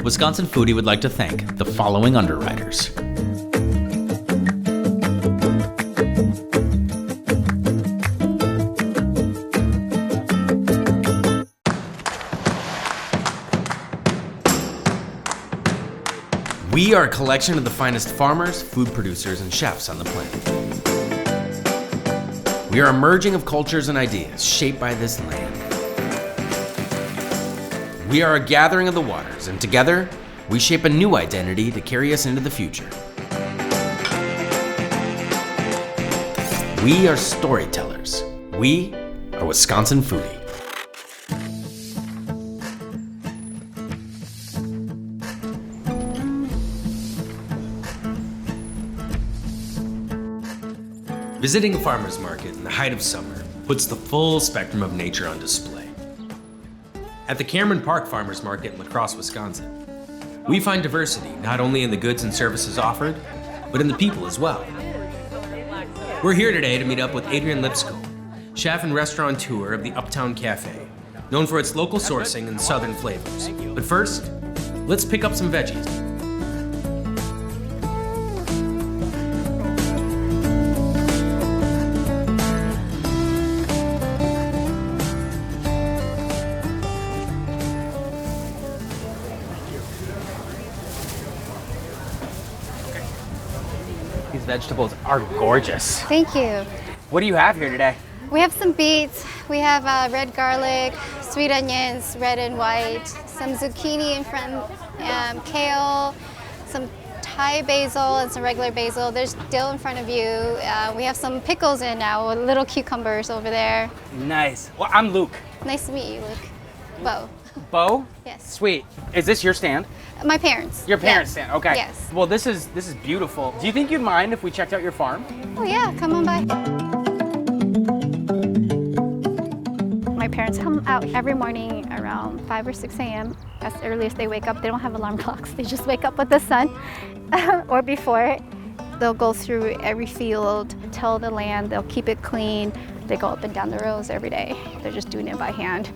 Wisconsin Foodie would like to thank the following underwriters. We are a collection of the finest farmers, food producers, and chefs on the planet. We are a merging of cultures and ideas shaped by this land. We are a gathering of the waters, and together, we shape a new identity to carry us into the future. We are storytellers. We are Wisconsin Foodie. Visiting a farmer's market in the height of summer puts the full spectrum of nature on display. At the Cameron Park Farmers Market in LaCrosse, Wisconsin, we find diversity not only in the goods and services offered, but in the people as well. We're here today to meet up with Adrian Lipscombe, chef and restaurateur of the Uptown Cafe, known for its local sourcing and southern flavors. But first, let's pick up some veggies. These vegetables are gorgeous. Thank you. What do you have here today? We have some beets, we have red garlic, sweet onions, red and white, some zucchini in front, kale, some Thai basil and some regular basil. There's dill in front of you. We have some pickles in now, with little cucumbers over there. Nice. Well, I'm Luke. Nice to meet you, Luke. Bo. Bo? Yes. Sweet. Is this your stand? My parents. Your parents' Yes. stand. Okay. Yes. Well, this is beautiful. Do you think you'd mind if we checked out your farm? Oh yeah, come on by. My parents come out every morning around 5 or 6 a.m. as early as they wake up. They don't have alarm clocks. They just wake up with the sun or before. They'll go through every field, till the land, they'll keep it clean. They go up and down the rows every day. They're just doing it by hand.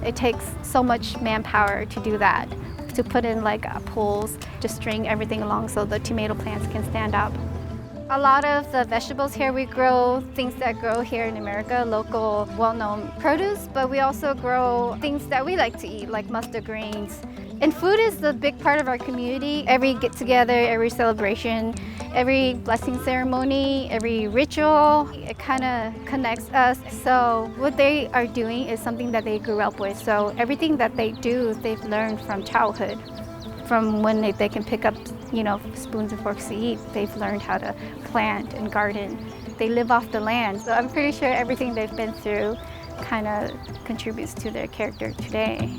It takes so much manpower to do that, to put in like poles to string everything along so the tomato plants can stand up. A lot of the vegetables here, we grow things that grow here in America, local, well-known produce, but we also grow things that we like to eat, like mustard greens. And food is a big part of our community. Every get-together, every celebration, every blessing ceremony, every ritual, it kind of connects us. So what they are doing is something that they grew up with. So everything that they do, they've learned from childhood. From when they can pick up, spoons and forks to eat, they've learned how to plant and garden. They live off the land. So I'm pretty sure everything they've been through kind of contributes to their character today.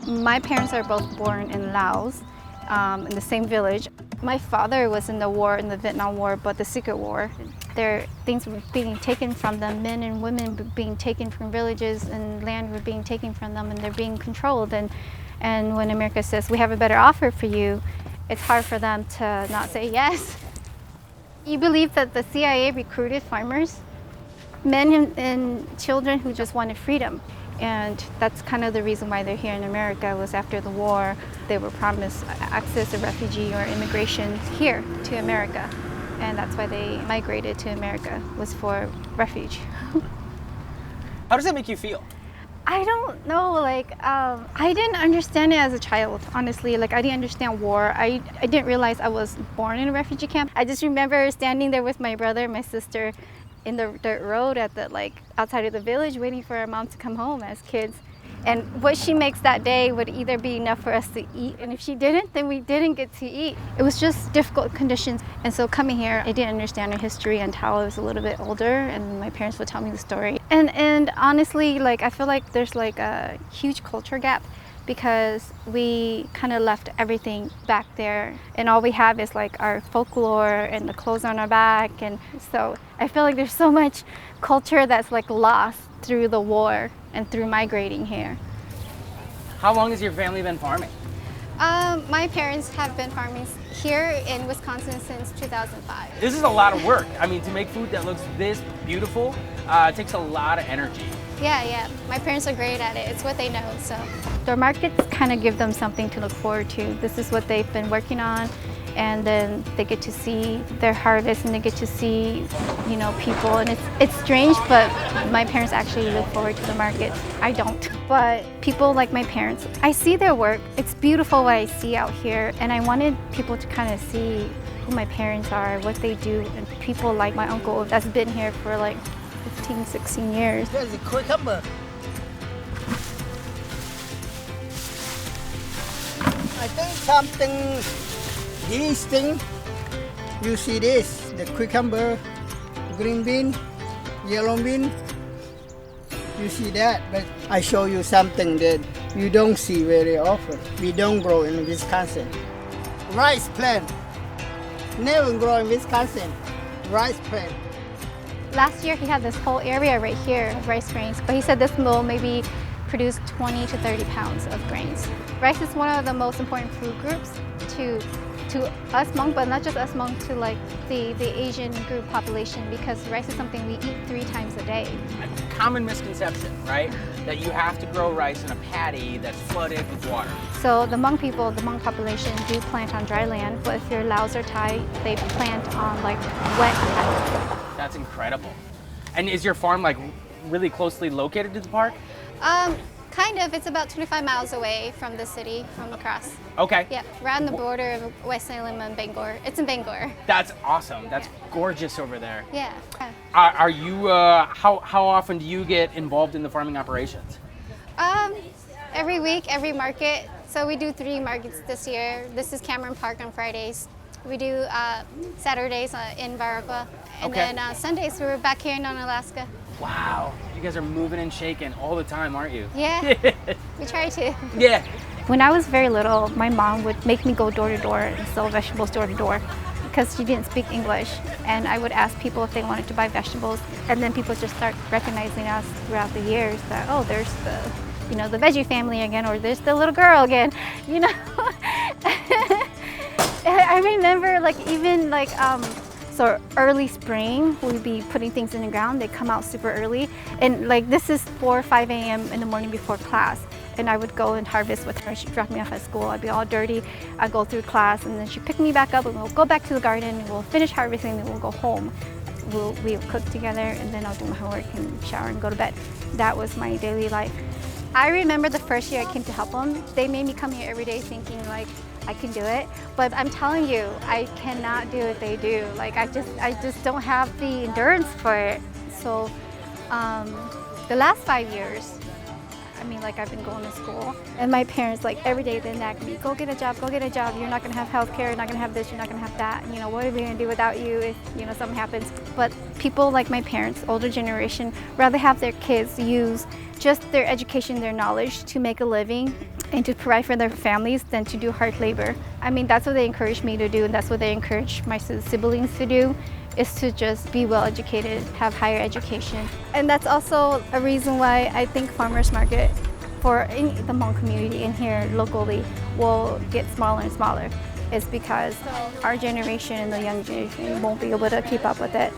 My parents are both born in Laos, in the same village. My father was in the war, in the Vietnam War, but the secret war. Things were being taken from them, men and women were being taken from villages, and land were being taken from them, and they're being controlled. And when America says, we have a better offer for you, it's hard for them to not say yes. You believe that the CIA recruited farmers, men and children who just wanted freedom. And that's kind of the reason why they're here in America. Was after the war, they were promised access to refugee or immigration here to America. And that's why they migrated to America, was for refuge. How does that make you feel? I don't know, I didn't understand it as a child, honestly. I didn't understand war. I didn't realize I was born in a refugee camp. I just remember standing there with my brother and my sister in the dirt road at outside of the village, waiting for our mom to come home as kids. And what she makes that day would either be enough for us to eat, and if she didn't, then we didn't get to eat. It was just difficult conditions. And so coming here, I didn't understand her history until I was a little bit older, and my parents would tell me the story. And honestly, I feel like there's a huge culture gap, because we kind of left everything back there, and all we have is our folklore and the clothes on our back. And so I feel like there's so much culture that's lost through the war and through migrating here. How long has your family been farming? My parents have been farming here in Wisconsin since 2005. This is a lot of work. I mean, to make food that looks this beautiful, It takes a lot of energy. Yeah. My parents are great at it. It's what they know, so. Their markets kind of give them something to look forward to. This is what they've been working on, and then they get to see their harvest and they get to see, you know, people. And it's strange, but my parents actually look forward to the markets. I don't. But people like my parents, I see their work. It's beautiful what I see out here, and I wanted people to kind of see who my parents are, what they do, and people like my uncle that's been here for like 15, 16 years. There's a cucumber. I think something, these things, you see this, the cucumber, green bean, yellow bean, you see that, but I show you something that you don't see very often. We don't grow in Wisconsin. Rice plant, never grow in Wisconsin, rice plant. Last year he had this whole area right here of rice grains, but he said this will maybe produce 20 to 30 pounds of grains. Rice is one of the most important food groups to us Hmong, but not just us Hmong, to like the Asian group population, because rice is something we eat 3 times a day. A common misconception, right? That you have to grow rice in a paddy that's flooded with water. So the Hmong people, the Hmong population do plant on dry land, but if your Laos are Thai, they plant on like wet land. That's incredible. And is your farm like really closely located to the park? Kind of. It's about 25 miles away from the city, from LaCrosse. Okay. Yep, around the border of West Salem and Bangor. It's in Bangor. That's awesome. That's gorgeous over there. Yeah. Are you, how often do you get involved in the farming operations? Every week, every market. So we do 3 markets this year. This is Cameron Park on Fridays. We do Saturdays in Viroqua. And Okay. then Sundays we're back here in Alaska. Wow. You guys are moving and shaking all the time, aren't you? Yeah, we try to. Yeah. When I was very little, my mom would make me go door to door and sell vegetables door to door because she didn't speak English. And I would ask people if they wanted to buy vegetables, and then people just start recognizing us throughout the years that, oh, there's the, you know, the veggie family again, or there's the little girl again, you know. I remember like even like so early spring, we'd be putting things in the ground. They come out super early, and like this is 4 or 5 a.m. in the morning before class. And I would go and harvest with her. She'd drop me off at school. I'd be all dirty. I'd go through class, and then she'd pick me back up, and we'll go back to the garden, and we'll finish harvesting, and we'll go home. We'll cook together, and then I'll do my homework and shower and go to bed. That was my daily life. I remember the first year I came to help them. They made me come here every day thinking like, I can do it, but I'm telling you, I cannot do what they do. Like I just don't have the endurance for it. So the last 5 years, I mean, like I've been going to school, and my parents like every day they nag me, go get a job, go get a job. You're not gonna have health care, you're not gonna have this, you're not gonna have that. You know, what are we gonna do without you if, you know, something happens? But people like my parents, older generation, rather have their kids use just their education, their knowledge to make a living and to provide for their families than to do hard labor. I mean, that's what they encourage me to do, and that's what they encourage my siblings to do, is to just be well educated, have higher education. And that's also a reason why I think farmers market for the Hmong community in here locally will get smaller and smaller, is because our generation and the young generation won't be able to keep up with it.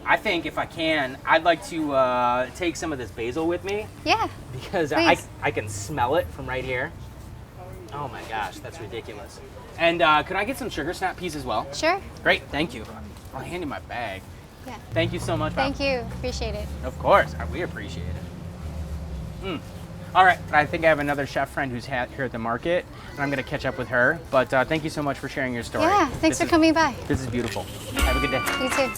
I think if I can, I'd like to take some of this basil with me. Yeah. Because please. I can smell it from right here. Oh my gosh, that's ridiculous. And could I get some sugar snap peas as well? Sure. Great, thank you. I'll hand you my bag. Yeah. Thank you so much, Bob. Thank you. Appreciate it. Of course, we appreciate it. All right, I think I have another chef friend who's here at the market, and I'm gonna catch up with her. But thank you so much for sharing your story. Yeah, thanks for coming by. This is beautiful. Have a good day. You too.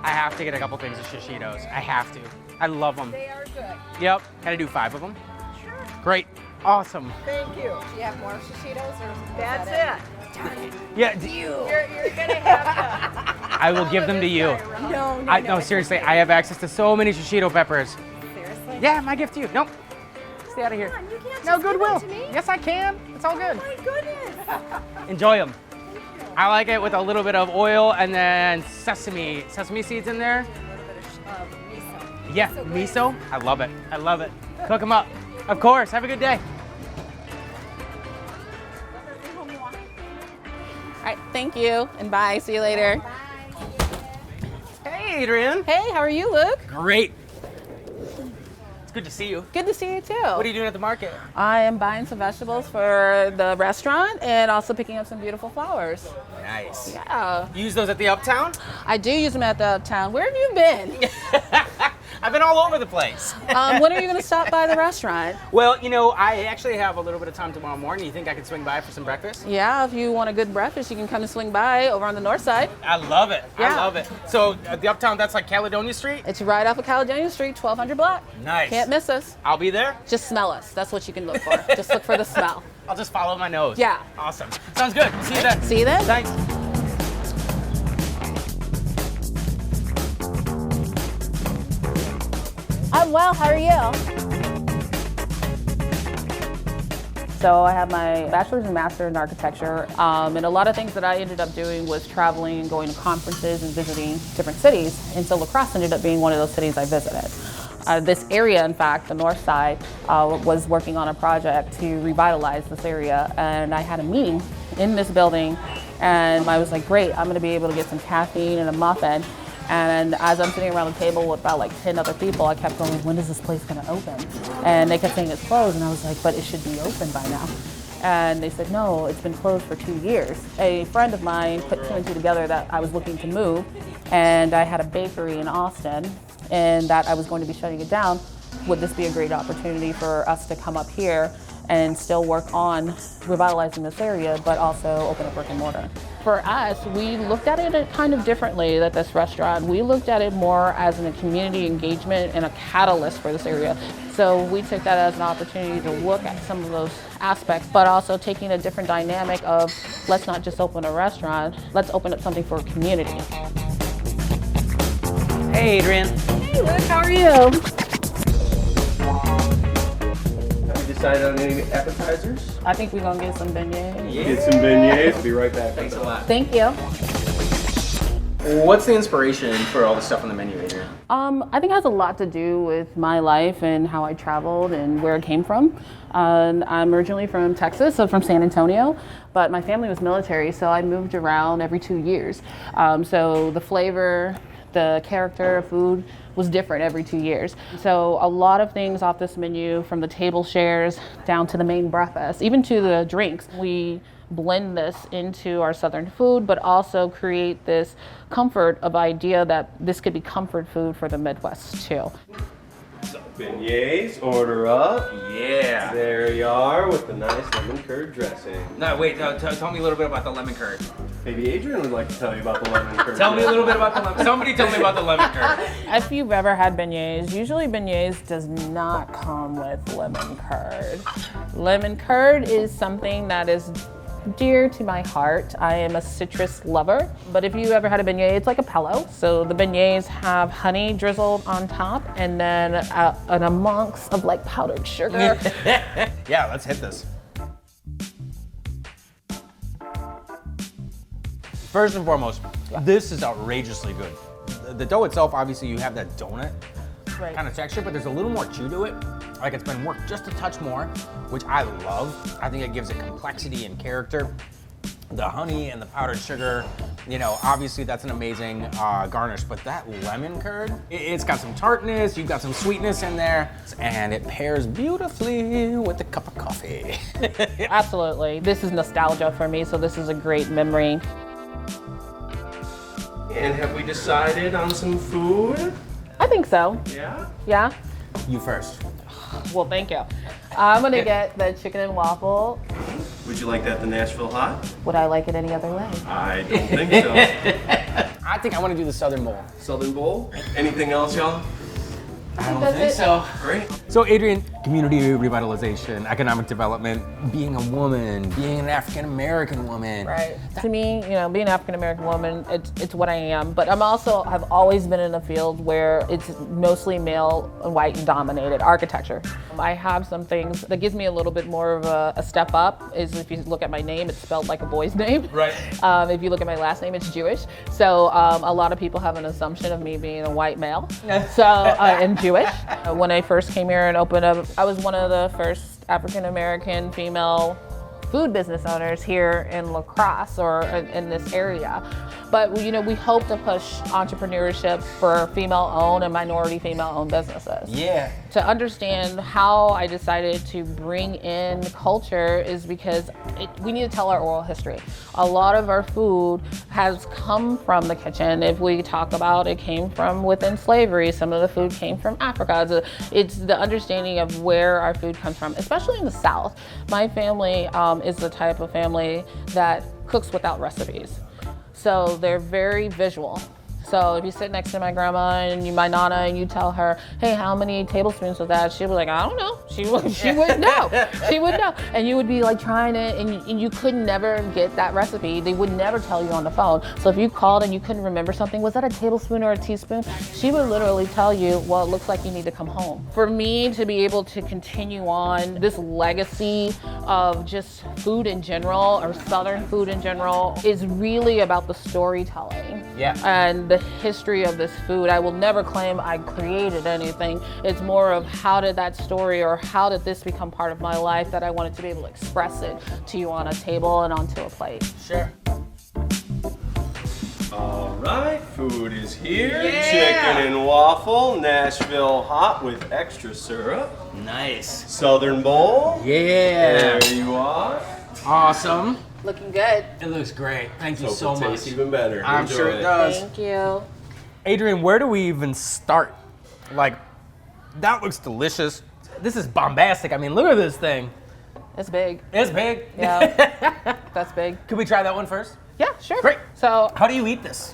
I have to get a couple things of shishitos. I have to. I love them. They are good. Yep. Can I do 5 of them? Sure. Great. Awesome. Thank you. Do you have more shishitos or that's it? Darn it. Yeah. You're gonna have I will give them to you. to. No, seriously. I have access to so many shishito peppers. Seriously? Yeah, my gift to you. Nope. Stay out of here. Come on, you can't No, just give goodwill. that to me. Yes, I can. It's all good. Oh my goodness. Enjoy them. I like it with a little bit of oil and then sesame seeds in there. A little bit of miso. Yeah, miso. I love it. I love it. Cook them up. Of course. Have a good day. right, thank you, and bye. See you later. Hey, Adrian. Hey, how are you, Luke? Great. It's good to see you. Good to see you too. What are you doing at the market? I am buying some vegetables for the restaurant and also picking up some beautiful flowers. Nice. Yeah. You use those at the Uptown? I do use them at the Uptown. Where have you been? I've been all over the place. When are you going to stop by the restaurant? Well, you know, I actually have a little bit of time tomorrow morning. You think I could swing by for some breakfast? Yeah, if you want a good breakfast, you can come and swing by over on the north side. I love it. I Yeah. love it. So at the Uptown, that's like Caledonia Street? It's right off of Caledonia Street, 1200 block. Nice. Can't miss us. I'll be there. Just smell us. That's what you can look for. Just look for the smell. I'll just follow my nose. Yeah. Awesome. Sounds good. See you then. See you then. Thanks. I'm well, how are you? So I have my bachelor's and master's in architecture, and a lot of things that I ended up doing was traveling and going to conferences and visiting different cities, and so LaCrosse ended up being one of those cities I visited. This area, in fact, the north side, was working on a project to revitalize this area, and I had a meeting in this building, and I was like, great, I'm gonna be able to get some caffeine and a muffin. And as I'm sitting around the table with about like 10 other people, I kept going, when is this place gonna open? And they kept saying it's closed, and I was like, but it should be open by now. And they said, no, it's been closed for 2 years. A friend of mine put two and two together that I was looking to move, and I had a bakery in Austin, and that I was going to be shutting it down. Would this be a great opportunity for us to come up here and still work on revitalizing this area, but also open a brick and mortar? For us, we looked at it kind of differently at this restaurant. We looked at it more as a community engagement and a catalyst for this area. So we took that as an opportunity to look at some of those aspects, but also taking a different dynamic of, let's not just open a restaurant, let's open up something for a community. Hey, Adrian. Hey Luke, how are you? Have you decided on any appetizers? I think we're gonna get some beignets. Get some beignets. Be right back. Thanks a lot. Thank you. What's the inspiration for all the stuff on the menu, Adrian? I think it has a lot to do with my life and how I traveled and where I came from. I'm originally from Texas, so from San Antonio, but my family was military, so I moved around every 2 years. So the flavor, the character of food was different every 2 years. So a lot of things off this menu, from the table shares down to the main breakfast, even to the drinks, we blend this into our Southern food, but also create this comfort of idea that this could be comfort food for the Midwest too. So, beignets, order up. Yeah. There you are with the nice lemon curd dressing. No, wait, tell me a little bit about the lemon curd. Maybe Adrian would like to tell you about the lemon curd. Tell me a little bit about the lemon. Somebody tell me about the lemon curd. If you've ever had beignets, usually beignets does not come with lemon curd. Lemon curd is something that is dear to my heart. I am a citrus lover, but if you ever had a beignet, it's like a pillow. So the beignets have honey drizzled on top, and then an amongst of like powdered sugar. Yeah, let's hit this. First and foremost, this is outrageously good. The dough itself, obviously you have that donut kind of texture, but there's a little more chew to it. Like it's been worked just a touch more, which I love. I think it gives it complexity and character. The honey and the powdered sugar, you know, obviously that's an amazing garnish, but that lemon curd, it's got some tartness, you've got some sweetness in there, and it pairs beautifully with a cup of coffee. Absolutely. This is nostalgia for me, so this is a great memory. And have we decided on some food? I think so. Yeah? Yeah? You first. Well, thank you. I'm gonna get the chicken and waffle. Would you like that the Nashville hot? Would I like it any other way? I don't think so. I think I want to do the Southern Bowl. Southern Bowl? Anything else, y'all? I don't think so. Great. So Adrian, community revitalization, economic development, being a woman, being an African-American woman. Right. To me, you know, being an African-American woman, it's what I am, but I'm also, have always been in a field where it's mostly male and white dominated, architecture. I have some things that gives me a little bit more of a step up, is if you look at my name, it's spelled like a boy's name. Right. If you look at my last name, it's Jewish. So a lot of people have an assumption of me being a white male. So, and Jewish. When I first came here and opened up, I was one of the first African-American female food business owners here in LaCrosse or in this area. But you know, we hope to push entrepreneurship for female-owned and minority female-owned businesses. Yeah. To understand how I decided to bring in culture is because we need to tell our oral history. A lot of our food has come from the kitchen. If we talk about it came from within slavery, some of the food came from Africa. It's the understanding of where our food comes from, especially in the South. My family is the type of family that cooks without recipes. So they're very visual. So if you sit next to my grandma and my nana and you tell her, hey, how many tablespoons was that? She'd be like, I don't know. She would know. She would know. And you would be like trying to, and you could never get that recipe. They would never tell you on the phone. So if you called and you couldn't remember something, was that a tablespoon or a teaspoon? She would literally tell you, well, it looks like you need to come home. For me to be able to continue on this legacy of just food in general or Southern food in general is really about the storytelling. Yeah. And the history of this food. I will never claim I created anything. It's more of how did that story or how did this become part of my life that I wanted to be able to express it to you on a table and onto a plate. Sure. All right, food is here. Yeah. Chicken and waffle, Nashville hot with extra syrup. Nice. Southern bowl. Yeah. There you are. Awesome. Looking good. It looks great. Thank you Hope so it much. tastes even better. I'm Enjoy sure it does. Thank you. Adrian, where do we even start? Like, that looks delicious. This is bombastic. I mean, look at this thing. It's big. It's big. Yeah. That's big. Could we try that one first? Yeah, sure. Great. So How do you eat this?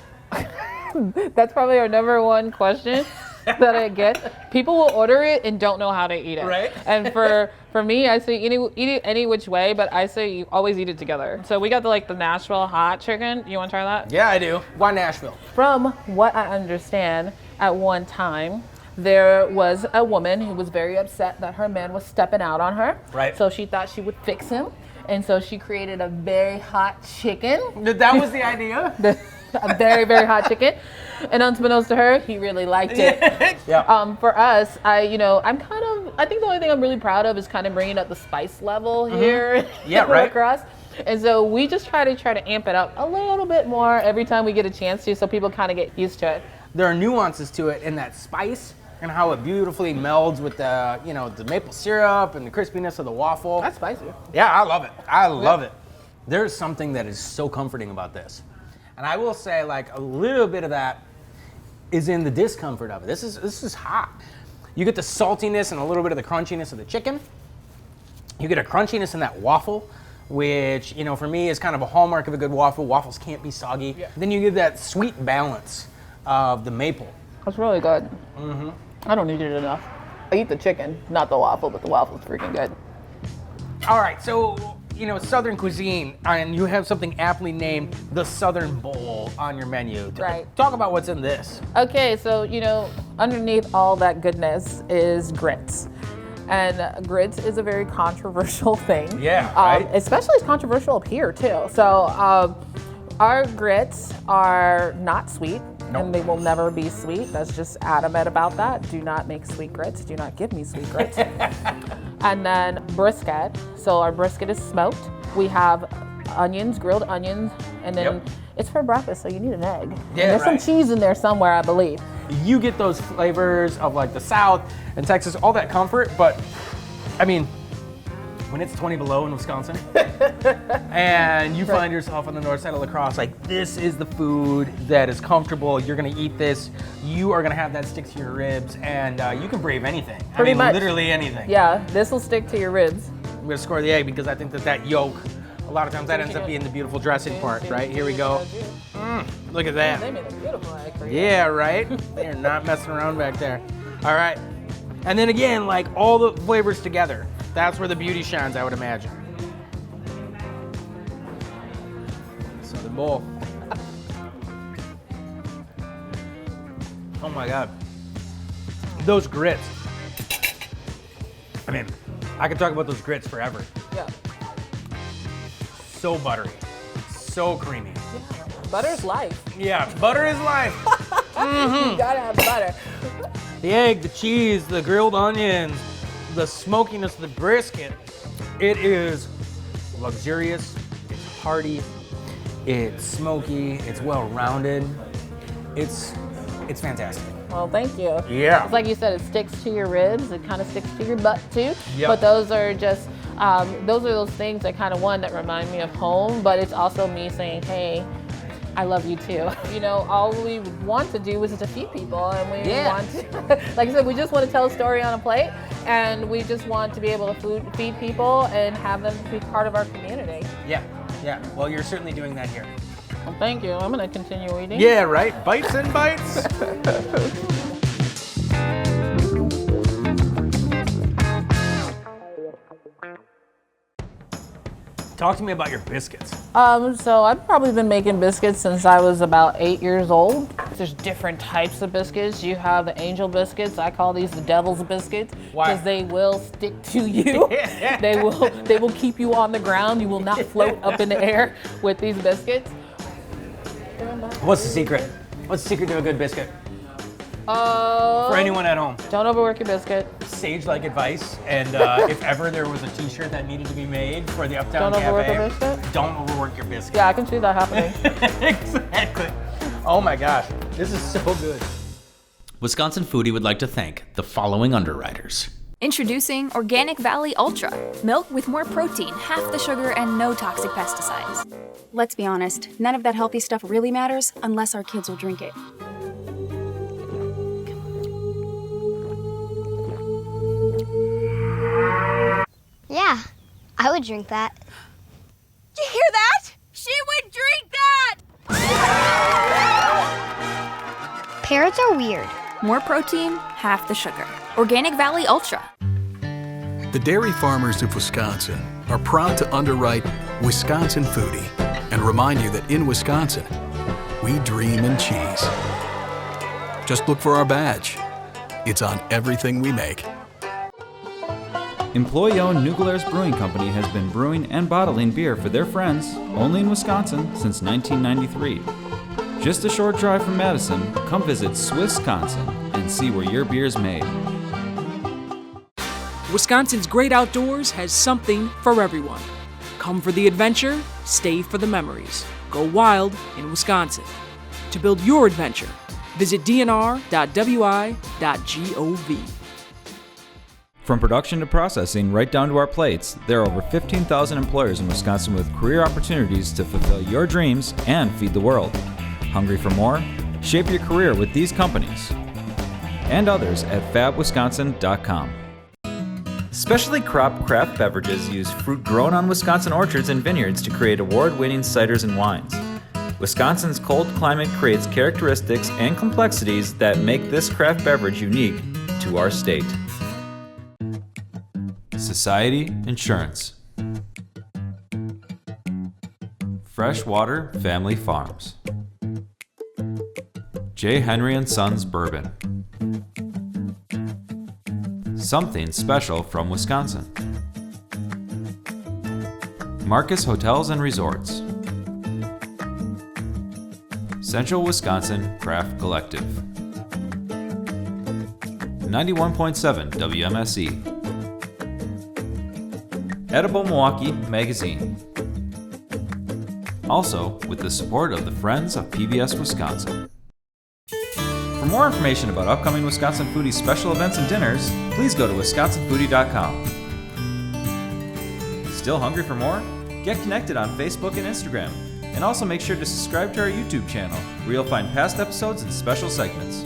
that's probably our number one question that I get. People will order it and don't know how to eat it. Right. And for me, I say eat it any which way, but I say you always eat it together. So we got the Nashville hot chicken. You want to try that? Yeah, I do. Why Nashville? From what I understand, at one time, there was a woman who was very upset that her man was stepping out on her. Right. So she thought she would fix him. And so she created a very hot chicken. That was the idea? A very, very hot chicken. And unbeknownst to her, he really liked it. Yeah. For us, I think the only thing I'm really proud of is kind of bringing up the spice level here. Yeah, right. Across. And so we just try to amp it up a little bit more every time we get a chance to, so people kind of get used to it. There are nuances to it in that spice and how it beautifully melds with the maple syrup and the crispiness of the waffle. That's spicy. Yeah, I love it. I love it. There's something that is so comforting about this. And I will say, like, a little bit of that is in the discomfort of it. This is hot. You get the saltiness and a little bit of the crunchiness of the chicken. You get a crunchiness in that waffle, which, for me is kind of a hallmark of a good waffle. Waffles can't be soggy. Yeah. Then you get that sweet balance of the maple. That's really good. Mm-hmm. I don't eat it enough. I eat the chicken, not the waffle, but the waffle's freaking good. All right, so, Southern cuisine, and you have something aptly named the Southern Bowl on your menu. Right. Talk about what's in this. Okay, so, underneath all that goodness is grits. And grits is a very controversial thing. Yeah, right. Especially it's controversial up here, too. So, our grits are not sweet. Nope. And they will never be sweet. That's just adamant about that. Do not make sweet grits. Do not give me sweet grits. And then brisket. So our brisket is smoked. We have onions, grilled onions, and then it's for breakfast, so you need an egg. Yeah, and there's right. some cheese in there somewhere, I believe. You get those flavors of like the South and Texas, all that comfort, but I mean, when it's 20 below in Wisconsin and you find yourself on the north side of LaCrosse, like this is the food that is comfortable. You're gonna eat this. You are gonna have that stick to your ribs, and you can brave anything. Pretty much. Literally anything. Yeah, this will stick to your ribs. I'm gonna score the egg because I think that yolk, a lot of times that ends up being the beautiful dressing part, right? Here we go. Look at that. They made a beautiful egg for you. Yeah, right? They're not messing around back there. All right. And then again, like all the flavors together. That's where the beauty shines, I would imagine. Southern bowl. Oh my God. Those grits. I mean, I could talk about those grits forever. Yeah. So buttery. So creamy. Butter's life. Yeah, butter is life. You gotta have butter. The egg, the cheese, the grilled onions, the smokiness of the brisket. It is luxurious, it's hearty, it's smoky, it's well-rounded. It's fantastic. Well, thank you. Yeah. It's like you said, it sticks to your ribs. It kind of sticks to your butt too. Yep. But those are just, those are those things that kind of that remind me of home, but it's also me saying, hey, I love you too. You know, all we want to do is to feed people, and we want to, like I said, we just want to tell a story on a plate, and we just want to be able to feed people and have them be part of our community. Yeah. Well, you're certainly doing that here. Well, thank you. I'm going to continue eating. Yeah, right? Bites and bites. Talk to me about your biscuits. So I've probably been making biscuits since I was about 8 years old. There's different types of biscuits. You have the angel biscuits. I call these the devil's biscuits. Why? Because they will stick to you. They will keep you on the ground. You will not float up in the air with these biscuits. What's the secret? What's the secret to a good biscuit? For anyone at home. Don't overwork your biscuit. Sage-like advice, and if ever there was a t-shirt that needed to be made for the Uptown Don't overwork Cafe, your biscuit? don't overwork your biscuit. Yeah, I can see that happening. Exactly. Oh my gosh, this is so good. Wisconsin Foodie would like to thank the following underwriters. Introducing Organic Valley Ultra. Milk with more protein, half the sugar, and no toxic pesticides. Let's be honest, none of that healthy stuff really matters unless our kids will drink it. Yeah, I would drink that. Did you hear that? She would drink that! Parrots are weird. More protein, half the sugar. Organic Valley Ultra. The dairy farmers of Wisconsin are proud to underwrite Wisconsin Foodie and remind you that in Wisconsin, we dream in cheese. Just look for our badge. It's on everything we make. Employee-owned New Glarus Brewing Company has been brewing and bottling beer for their friends only in Wisconsin since 1993. Just a short drive from Madison, come visit Swissconsin and see where your beer's made. Wisconsin's great outdoors has something for everyone. Come for the adventure, stay for the memories. Go wild in Wisconsin. To build your adventure, visit dnr.wi.gov. From production to processing, right down to our plates, there are over 15,000 employers in Wisconsin with career opportunities to fulfill your dreams and feed the world. Hungry for more? Shape your career with these companies and others at fabwisconsin.com. Specialty crop craft beverages use fruit grown on Wisconsin orchards and vineyards to create award-winning ciders and wines. Wisconsin's cold climate creates characteristics and complexities that make this craft beverage unique to our state. Society Insurance. Freshwater Family Farms. J. Henry & Sons Bourbon. Something special from Wisconsin. Marcus Hotels and Resorts. Central Wisconsin Craft Collective. 91.7 WMSE. Edible Milwaukee Magazine. Also, with the support of the Friends of PBS Wisconsin. For more information about upcoming Wisconsin Foodie special events and dinners, please go to wisconsinfoodie.com. Still hungry for more? Get connected on Facebook and Instagram, and also make sure to subscribe to our YouTube channel, where you'll find past episodes and special segments.